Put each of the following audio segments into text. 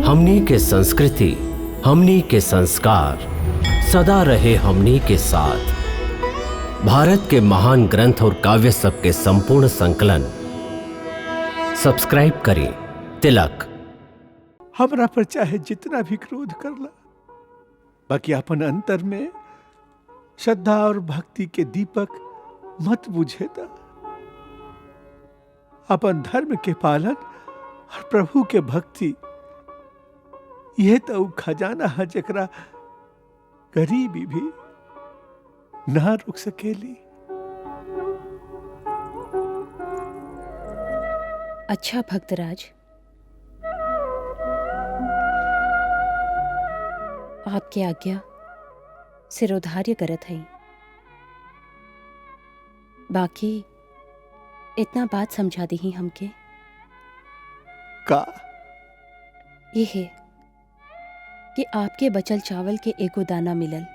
हमनी के संस्कृति, हमनी के संस्कार सदा रहे हमनी के साथ। भारत के महान ग्रंथ और काव्य सब के संपूर्ण संकलन सब्सक्राइब करें तिलक। हमरा पर चाहे जितना भी क्रोध करला, बाकी अपन अंतर में श्रद्धा और भक्ति के दीपक मत बुझेता। अपन धर्म के पालन और प्रभु के भक्ति यह तो खजाना है जकरा गरीबी भी ना रुक सकेली। अच्छा भक्तराज, आपके आज्ञा सिरोधार्य करत है। बाकी इतना बात समझा दी ही हमके का ये है कि आपके बचल चावल के एगो दाना मिलल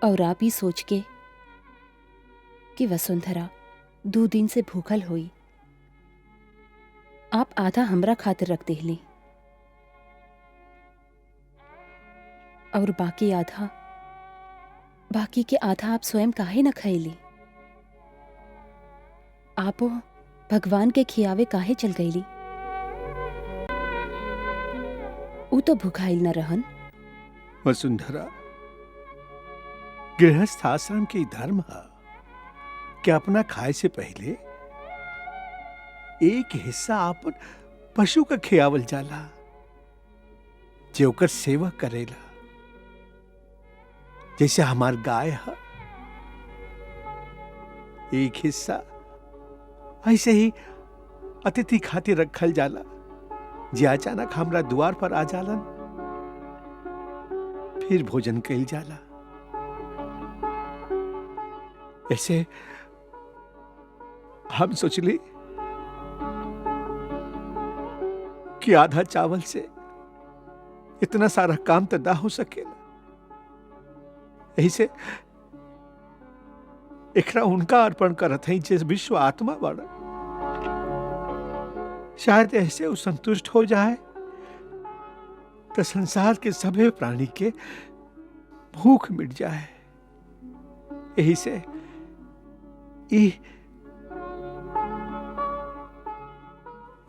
और आप ही सोच के कि वसुंधरा 2 दिन से भूखल हुई, आप आधा हमरा खातिर रख देहली और बाकी के आधा आप स्वयं काहे न खैली। आपो भगवान के खियावे काहे चल गईली? ऊ तो भूखाइल न रहन। वसुंधरा, गृहस्थ आश्रम के धर्म है कि अपना खाए से पहले एक हिस्सा अपन पशु का खियावल जाला, जे ओकर सेवा करेला। जैसे हमार गाय है, एक हिस्सा ऐसे ही अतिथि खातिर रखल जाला, जे अचानक हमरा द्वार पर आ जालन, फिर भोजन कइल जाला। ऐसे हम सोचली कि आधा चावल से इतना सारा काम तो ना हो सकेला, यही से एकरा उनका अर्पण करत है जिस विश्व आत्मा बड़ा। शायद ऐसे वो संतुष्ट हो जाए तो संसार के सभी प्राणी के भूख मिट जाए। यही से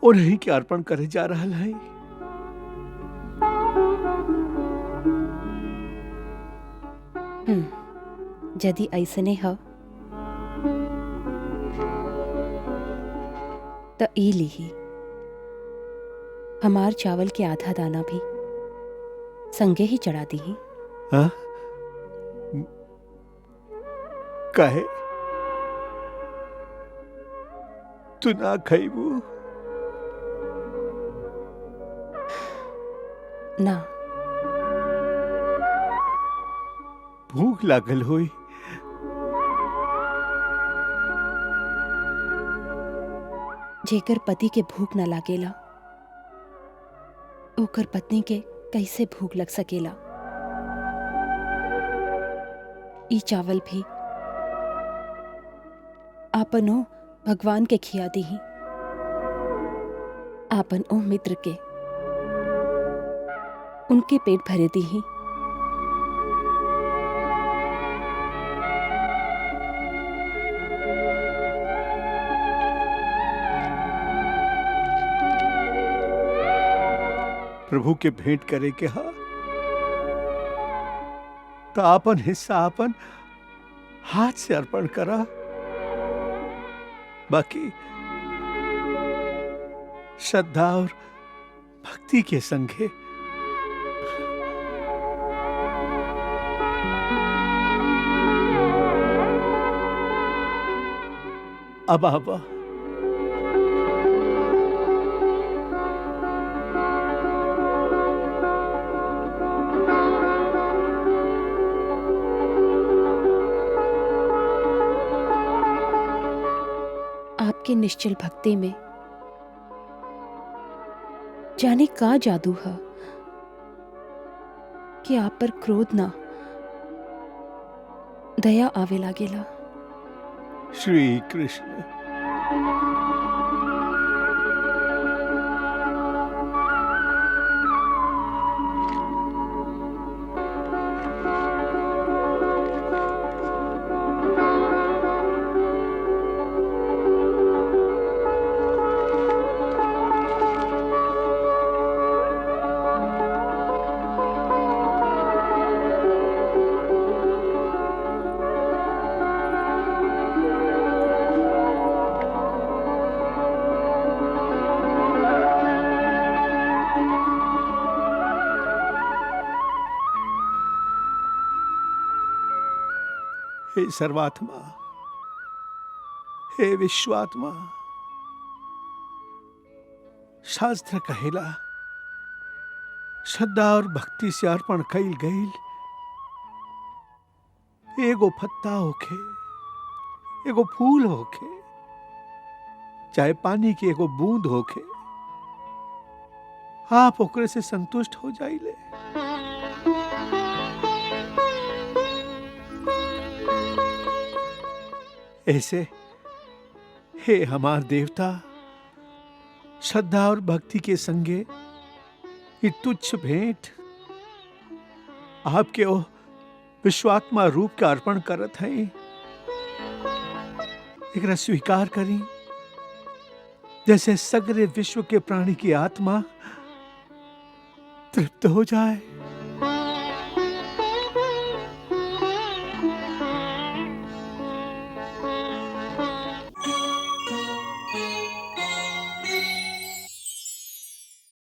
उन्हीं के अर्पण करे जा रहा है। यदि ऐसने हो तो ई लीही हमार चावल के आधा दाना भी संगे ही चढ़ा दी। हाँ? काहे तू ना खइबू? ना, भूख लागल होई। जेकर पति के भूख न लागेला, ओकर पत्नी के कैसे भूख लग सकेला? ई चावल भी आपनो भगवान के खिया दीही, आपन ओ मित्र के उनके पेट भरे दीही। प्रभु के भेंट करे के हा तो आपन हिस्सा आपन हाथ से अर्पण करा। बाकी श्रद्धा और भक्ति के संगे अब आवा। आपके निश्चल भक्ति में जाने का जादू है कि आप पर क्रोध ना दया आवे लागेला। श्री कृष्ण। हे सर्वात्मा, हे विश्वात्मा, शास्त्र कहेला श्रद्धा और भक्ति से अर्पण कईल गईल एगो पत्ता होखे, एगो फूल होखे, चाहे पानी की एगो बूंद होखे, आप ओकरे से संतुष्ट हो जाइले। ऐसे हे हमार देवता, श्रद्धा और भक्ति के संगे ये तुच्छ भेंट आपके ओ विश्वात्मा रूप का अर्पण करत हैं। एकरा स्वीकार करी, जैसे सगरे विश्व के प्राणी की आत्मा तृप्त हो जाए।